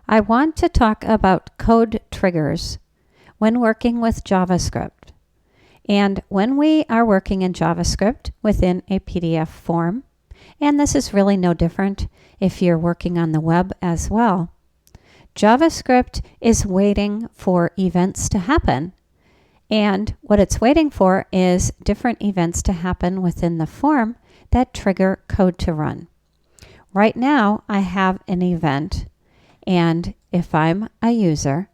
I want to talk about code triggers when working with JavaScript. And when we are working in JavaScript within a PDF form, and this is really no different if you're working on the web as well, JavaScript is waiting for events to happen. And what it's waiting for is different events to happen within the form that trigger code to run. Right now, I have an event, and if I'm a user,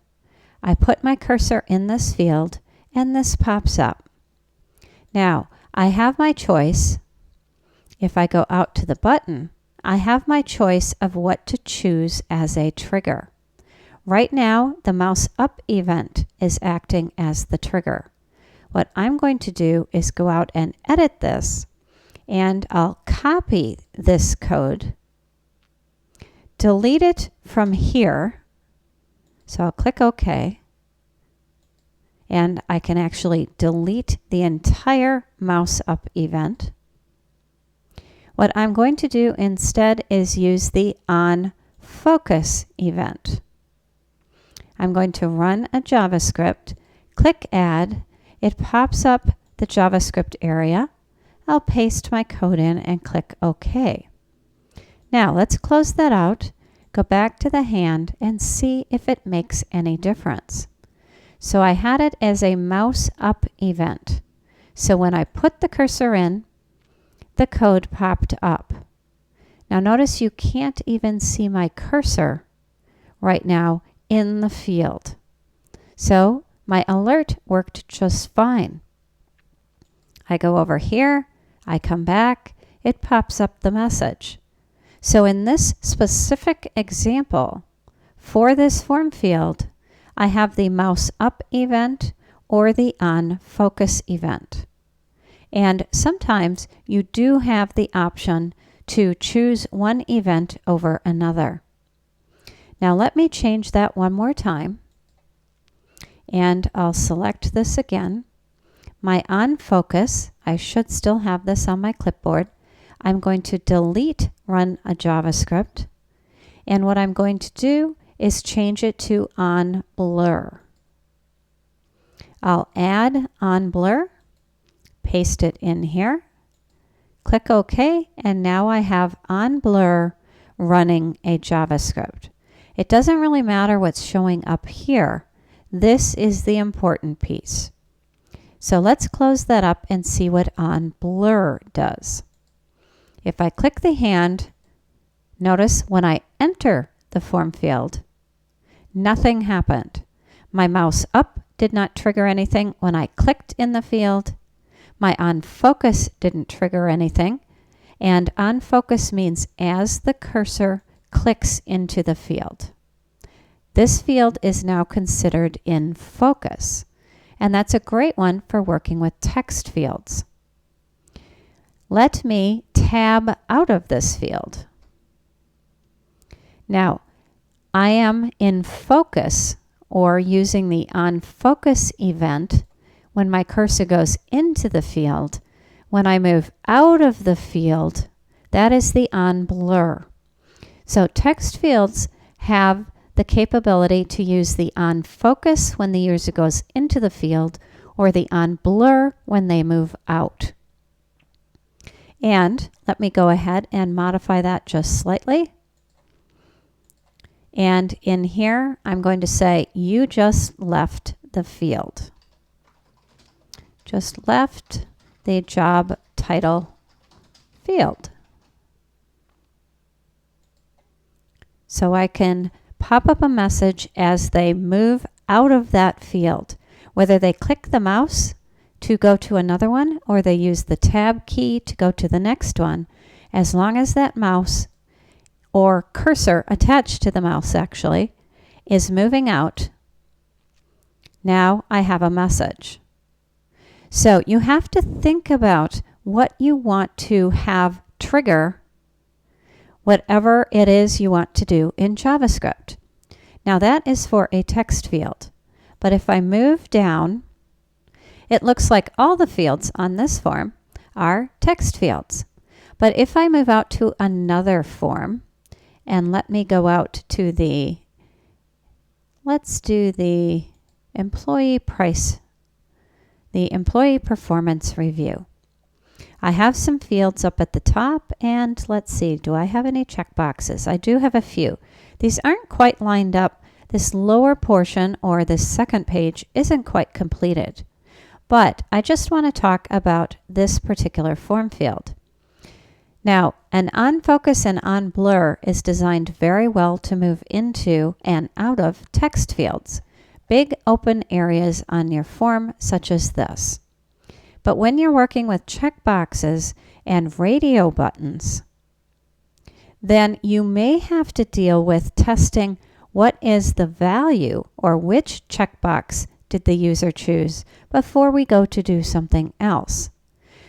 I put my cursor in this field, and this pops up. Now, I have my choice. If I go out to the button, I have my choice of what to choose as a trigger. Right now, the mouse up event is acting as the trigger. What I'm going to do is go out and edit this, and I'll copy this code, delete it from here. So I'll click OK, and I can actually delete the entire mouse up event. What I'm going to do instead is use the on focus event. I'm going to run a JavaScript, click Add. It pops up the JavaScript area. I'll paste my code in and click OK. Now let's close that out, go back to the hand, and see if it makes any difference. So I had it as a mouse up event. So when I put the cursor in, the code popped up. Now notice you can't even see my cursor right now in the field. So my alert worked just fine. I go over here, I come back, it pops up the message. So in this specific example, for this form field, I have the mouse up event or the on focus event. And sometimes you do have the option to choose one event over another. Now let me change that one more time, and I'll select this again. My on focus, I should still have this on my clipboard. I'm going to delete run a JavaScript, and what I'm going to do is change it to on blur. I'll add on blur, paste it in here, click OK, and now I have on blur running a JavaScript. It doesn't really matter what's showing up here. This is the important piece. So let's close that up and see what on blur does. If I click the hand, notice when I enter the form field, nothing happened. My mouse up did not trigger anything when I clicked in the field. My on focus didn't trigger anything. And on focus means as the cursor clicks into the field. This field is now considered in focus, and that's a great one for working with text fields. Let me tab out of this field. Now, I am in focus, or using the on focus event when my cursor goes into the field. When I move out of the field, that is the on blur. So text fields have the capability to use the on focus when the user goes into the field, or the on blur when they move out. And let me go ahead and modify that just slightly. And in here, I'm going to say, you just left the field. Just left the job title field. So I can pop up a message as they move out of that field, whether they click the mouse to go to another one or they use the tab key to go to the next one. As long as that mouse or cursor attached to the mouse actually is moving out, now I have a message. So you have to think about what you want to have trigger whatever it is you want to do in JavaScript. Now that is for a text field. But if I move down, it looks like all the fields on this form are text fields. But if I move out to another form, and let me go out to the let's do the employee price, the employee performance review. I have some fields up at the top, and let's see, do I have any checkboxes? I do have a few. These aren't quite lined up. This lower portion, or this second page, isn't quite completed. But I just want to talk about this particular form field. Now, an on focus and on blur is designed very well to move into and out of text fields, big open areas on your form such as this. But when you're working with checkboxes and radio buttons, then you may have to deal with testing what is the value or which checkbox did the user choose before we go to do something else.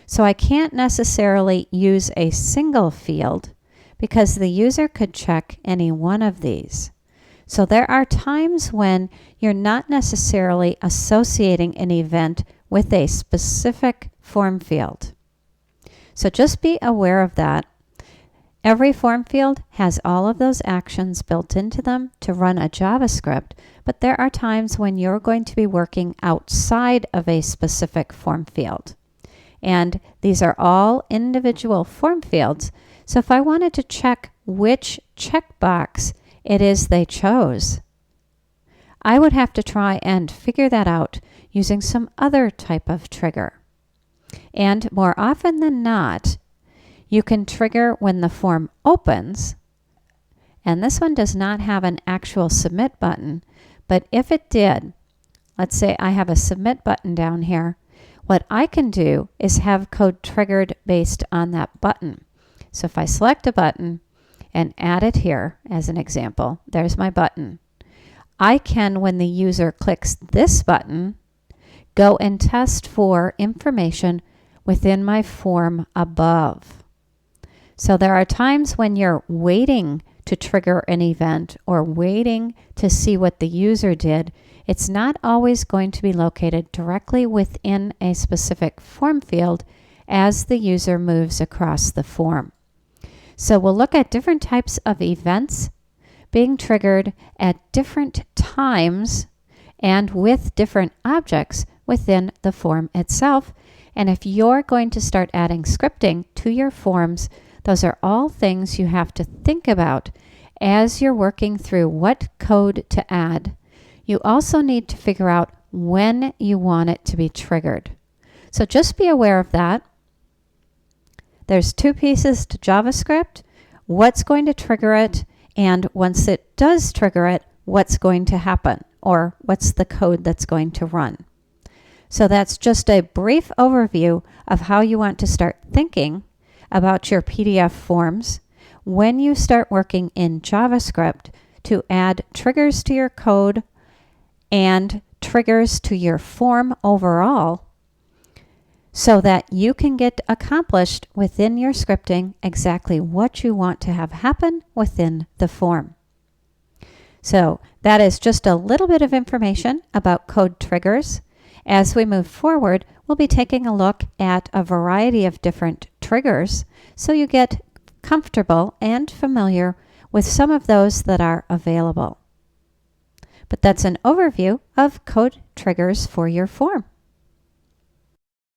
So I can't necessarily use a single field because the user could check any one of these. So there are times when you're not necessarily associating an event with a specific form field. So just be aware of that. Every form field has all of those actions built into them to run a JavaScript, but there are times when you're going to be working outside of a specific form field. And these are all individual form fields. So if I wanted to check which checkbox it is they chose, I would have to try and figure that out using some other type of trigger. And more often than not, you can trigger when the form opens, and this one does not have an actual submit button, but if it did, let's say I have a submit button down here, what I can do is have code triggered based on that button. So if I select a button and add it here as an example, there's my button. I can, when the user clicks this button, go and test for information within my form above. So there are times when you're waiting to trigger an event or waiting to see what the user did. It's not always going to be located directly within a specific form field as the user moves across the form. So we'll look at different types of events being triggered at different times and with different objects within the form itself. And if you're going to start adding scripting to your forms, those are all things you have to think about as you're working through what code to add. You also need to figure out when you want it to be triggered. So just be aware of that. There's two pieces to JavaScript: what's going to trigger it, and once it does trigger it, what's going to happen, or what's the code that's going to run. So that's just a brief overview of how you want to start thinking about your PDF forms when you start working in JavaScript to add triggers to your code and triggers to your form overall, so that you can get accomplished within your scripting exactly what you want to have happen within the form. So that is just a little bit of information about code triggers. As we move forward, we'll be taking a look at a variety of different triggers so you get comfortable and familiar with some of those that are available. But that's an overview of code triggers for your form.